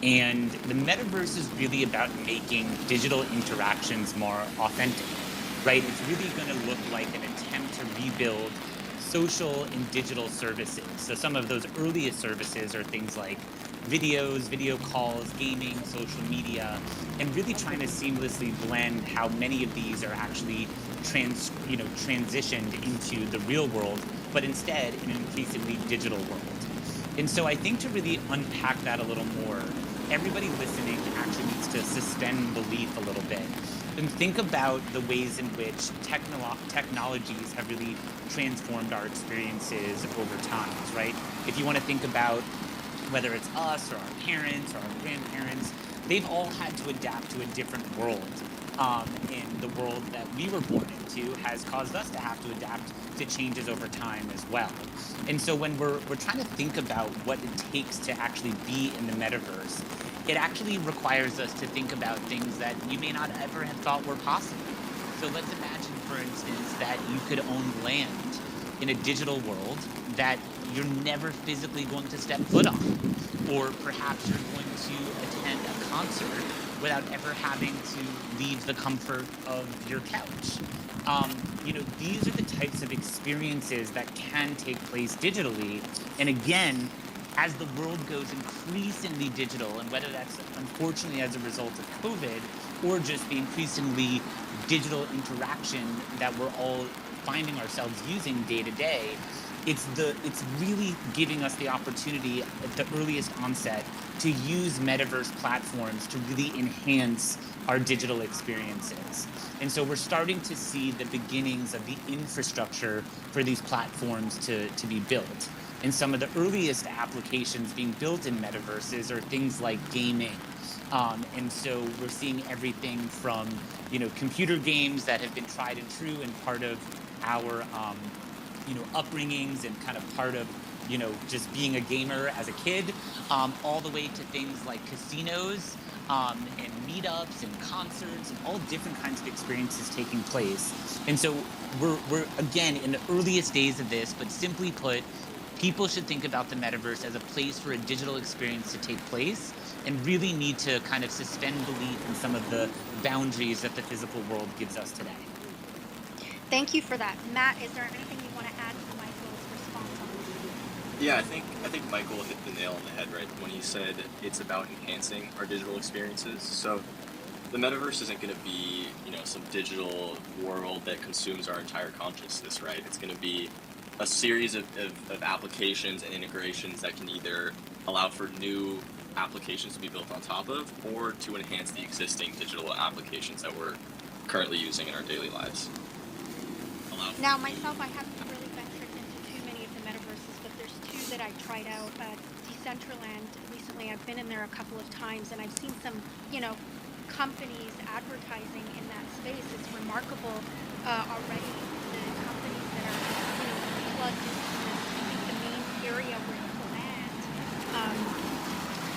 And the metaverse is really about making digital interactions more authentic, right? It's really going to look like an attempt to rebuild social and digital services. So some of those earliest services are things like videos, video calls, gaming, social media, and really trying to seamlessly blend how many of these are actually transitioned into the real world, but instead in an increasingly digital world. And so I think to really unpack that a little more, everybody listening actually needs to suspend belief a little bit and think about the ways in which technologies have really transformed our experiences over times, right? If you want to think about whether it's us or our parents or our grandparents, they've all had to adapt to a different world. And the world that we were born into has caused us to have to adapt to changes over time as well. And so when we're trying to think about what it takes to actually be in the metaverse, it actually requires us to think about things that we may not ever have thought were possible. So let's imagine, for instance, that you could own land in a digital world that you're never physically going to step foot on. Or perhaps you're going to attend a concert without ever having to leave the comfort of your couch. These are the types of experiences that can take place digitally. And again, as the world goes increasingly digital, and whether that's unfortunately as a result of COVID or just the increasingly digital interaction that we're all finding ourselves using day to day, it's really giving us the opportunity at the earliest onset to use metaverse platforms to really enhance our digital experiences. And so we're starting to see the beginnings of the infrastructure for these platforms to be built. And some of the earliest applications being built in metaverses are things like gaming. And so we're seeing everything from, computer games that have been tried and true and part of our, upbringings and kind of part of, just being a gamer as a kid, all the way to things like casinos, and meetups and concerts and all different kinds of experiences taking place. And so we're again in the earliest days of this, but simply put, people should think about the metaverse as a place for a digital experience to take place and really need to kind of suspend belief in some of the boundaries that the physical world gives us today. Thank you for that. Matt, is there anything you want to add to Michael's response on this? Yeah, I think Michael hit the nail on the head, right, when he said it's about enhancing our digital experiences. So the metaverse isn't going to be, some digital world that consumes our entire consciousness, right? It's going to be a series of applications and integrations that can either allow for new applications to be built on top of or to enhance the existing digital applications that we're currently using in our daily lives. Allow for Now, new myself, I haven't really ventured into too many of the metaverses, but there's two that I tried out. Decentraland, recently I've been in there a couple of times and I've seen some, companies advertising in that space. It's remarkable already the companies that are, plugged into this. I think the main area where you land, um,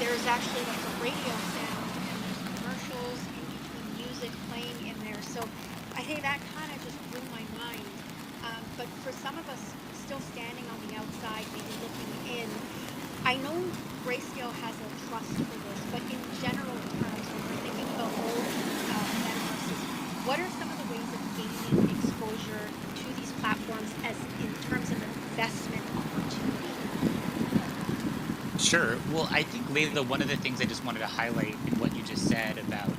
there's actually like a radio sound and there's commercials in between music playing in there. So I think that kind of just blew my mind. But for some of us still standing on the outside, maybe looking in, I know Grayscale has a trust for this, but in general terms, when we're thinking about old metaverses, what are some of the ways of gaining exposure to these platforms as in terms of investment opportunity? Sure. Well, I think, Layla, one of the things I just wanted to highlight in what you just said about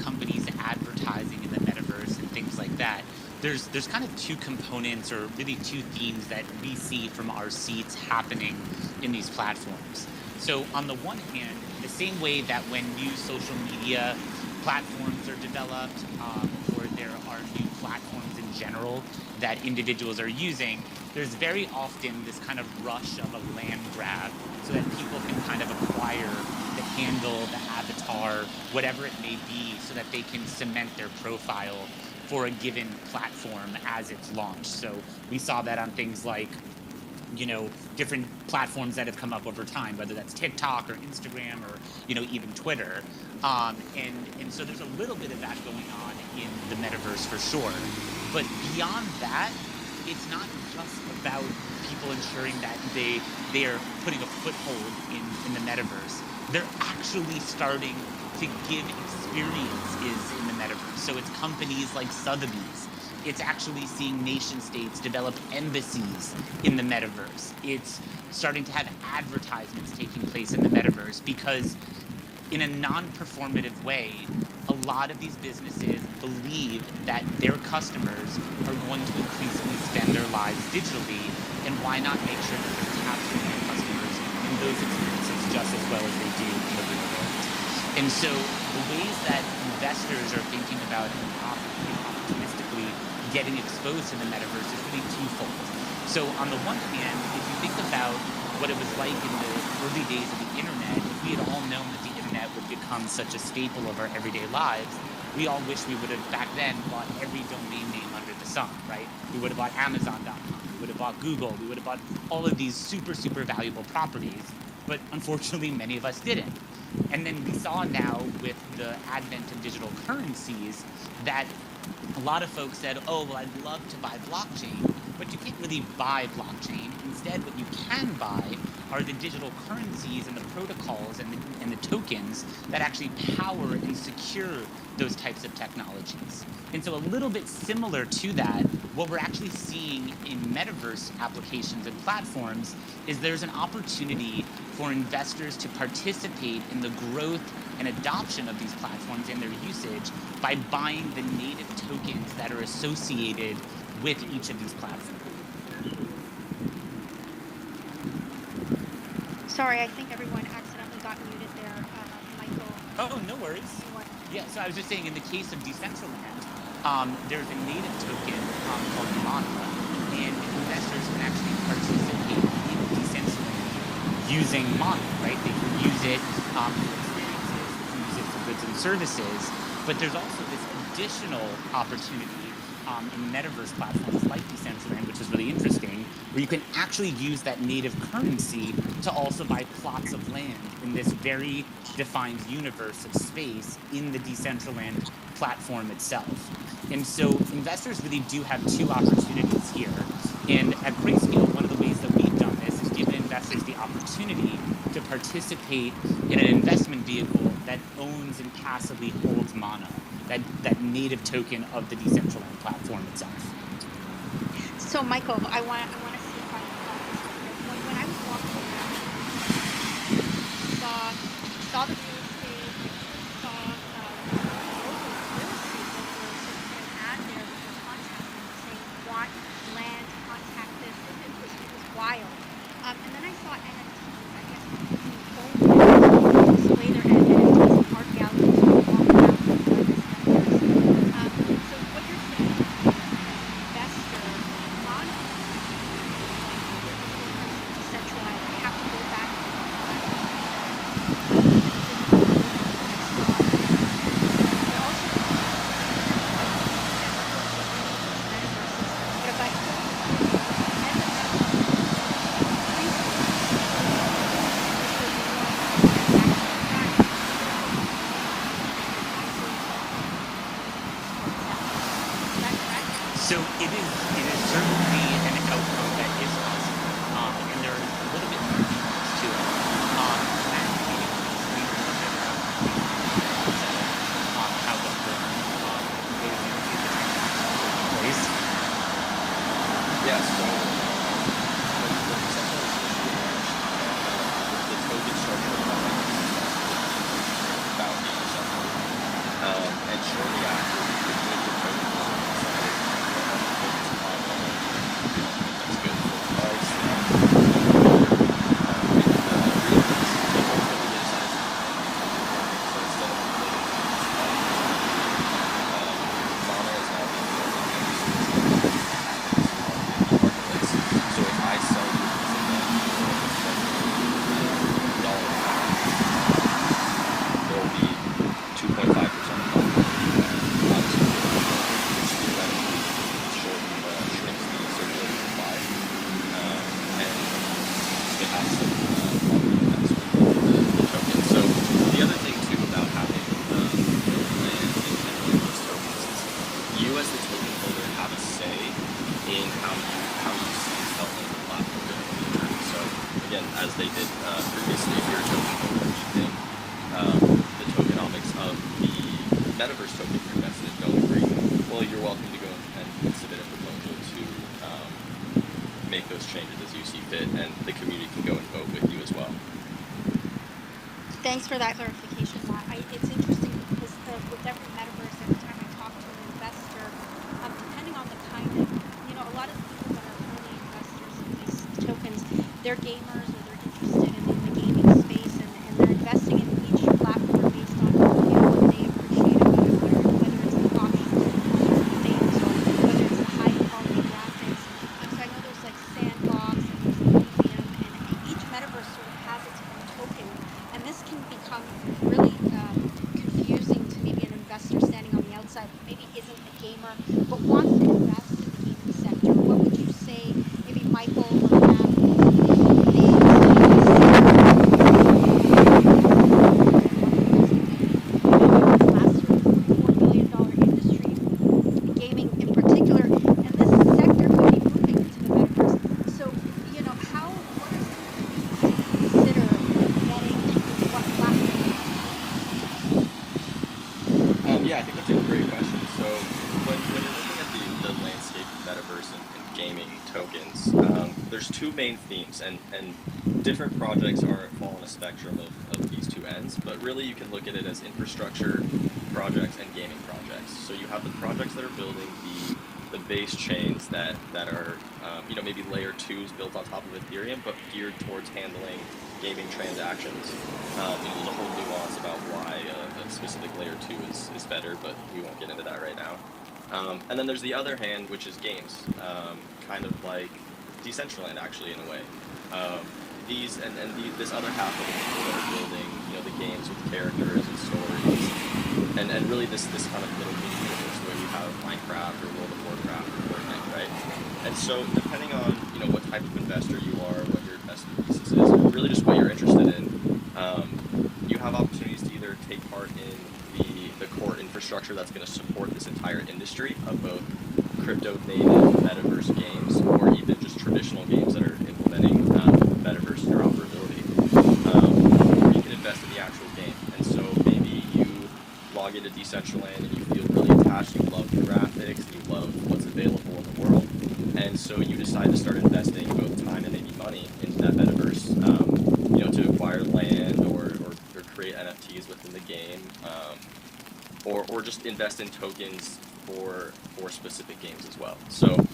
companies advertising in the metaverse and things like that, there's kind of two components or really two themes that we see from our seats happening in these platforms. So on the one hand, the same way that when new social media platforms are developed, or there are new platforms in general that individuals are using, there's very often this kind of rush of a land grab so that people can kind of acquire the handle, the avatar, whatever it may be, so that they can cement their profile for a given platform as it's launched. So we saw that on things like, different platforms that have come up over time, whether that's TikTok or Instagram or, even Twitter. And so there's a little bit of that going on in the metaverse for sure. But beyond that, it's not just about people ensuring that they are putting a foothold in the metaverse. they're actually starting to give experiences in the metaverse. So it's companies like Sotheby's. It's actually seeing nation states develop embassies in the metaverse. It's starting to have advertisements taking place in the metaverse because in a non-performative way, a lot of these businesses believe that their customers are going to increasingly spend their lives digitally, and why not make sure that they're capturing their customers in those experiences just as well as they do in the real world. And so the ways that investors are thinking about opportunistically getting exposed to the metaverse is really twofold. So on the one hand, if you think about what it was like in the early days of the internet, if we had all known that the internet would become such a staple of our everyday lives, we all wish we would have back then bought every domain name under the sun, right? We would have bought Amazon.com, we would have bought Google, we would have bought all of these super, super valuable properties, but unfortunately many of us didn't. And then we saw now with the advent of digital currencies that a lot of folks said, oh, well, I'd love to buy blockchain, but you can't really buy blockchain. Instead, what you can buy are the digital currencies and the protocols and the tokens that actually power and secure those types of technologies. And so a little bit similar to that, what we're actually seeing in metaverse applications and platforms is there's an opportunity for investors to participate in the growth and adoption of these platforms and their usage by buying the native tokens that are associated with each of these platforms. Sorry, I think everyone accidentally got muted there. Michael, Oh, no worries. you want? Yeah, so I was just saying, in the case of Decentraland, there's a native token called Mana, and investors can actually participate in Decentraland using Mana, right? They can use it for experiences, they can use it for goods and services, but there's also this additional opportunity in metaverse platforms like Decentraland, which is really interesting, where you can actually use that native currency to also buy plots of land in this very defined universe of space in the Decentraland platform itself. And so investors really do have two opportunities here. And at Grayscale, one of the ways that we've done this is given investors the opportunity to participate in an investment vehicle that owns and passively holds Mana, that native token of the Decentraland platform itself. So, Michael, I want to see if I got this right. When I was walking around, saw the real estate, saw local real estate brokers who put an ad there with their contact them saying, "Want land? Contact this." It was wild. And then I saw NFTs. I guess people who own NFTs display their NFTs in art galleries or walk around with this metaverse. So what you're saying is that as an investor, Mono, decentralized, I have to go back to the platform. metaverse token you're invested in don't agree, well, you're welcome to go and submit a proposal to make those changes as you see fit, and the community can go and vote with you as well. Thanks for that clarification, Matt. It's interesting because with every metaverse, every time I talk to an investor, depending on the kind of, a lot of the people that are early investors in these tokens, they're gamers or they're interested in the gaming space, and they're investing in each platform based on, what they appreciate about it, whether it's the options to do certain things or whether it's the high quality graphics. So I know there's like Sandbox and there's Medium, and each metaverse sort of has its own token. And this can become really confusing to maybe an investor standing on the outside who maybe isn't a gamer but wants to invest in the gaming sector. What would you say, maybe Michael or Matt, would be some of the main last year was a $4 billion industry, gaming in particular, and this sector could be moving into the metaverse. So, what are some of the things to consider when vetting what platform? Yeah, I think that's a great question. So when you're looking at the landscape of metaverse and gaming tokens, there's two main themes, and different projects fall on a spectrum of these two ends, but really you can look at it as infrastructure projects and gaming projects. So you have the projects that are building the base chains that are maybe layer 2s built on top of Ethereum, but geared towards handling gaming transactions. There's a whole nuance about why a specific layer 2 is better, but we won't get into that right now. And then there's the other hand, which is games, kind of like Decentraland, actually, in a way. This other half of the people that are building, the games with characters and stories, and really this kind of little mini universe where you have Minecraft or World of Warcraft or Fortnite, right? And so depending on what type of investor you are, what your investment thesis is, and really just what you're interested in, you have opportunities to either take part in the core infrastructure that's going to support this entire industry of both crypto native metaverse games, or even just traditional games that are implementing metaverse interoperability. Or you can invest in the actual game. And so maybe you log into Decentraland and you feel really attached, you love the graphics, you love what's available in the world, and so you decide to start investing both time and maybe money into that metaverse, to acquire land or create NFTs within the game, or just invest in tokens for specific games as well. So,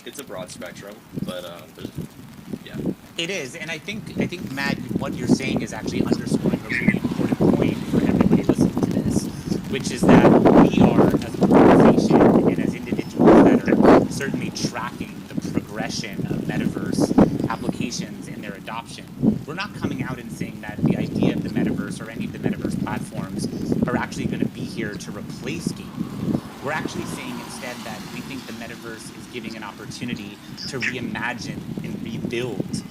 it's a broad spectrum, but yeah. It is, and I think Matt, what you're saying is actually underscoring a really important point for everybody listening to this, which is that we are, as an organization and as individuals that are certainly tracking the progression of metaverse applications and their adoption, we're not coming out and saying that the idea of the metaverse or any of the metaverse platforms are actually going to be here to replace gaming. We're actually saying instead that we think the metaverse is giving an opportunity to reimagine and rebuild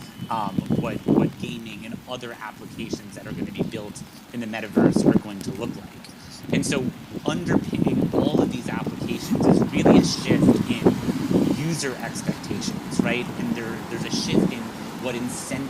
what gaming and other applications that are going to be built in the metaverse are going to look like. And so underpinning all of these applications is really a shift in user expectations, right? And there's a shift in what incentives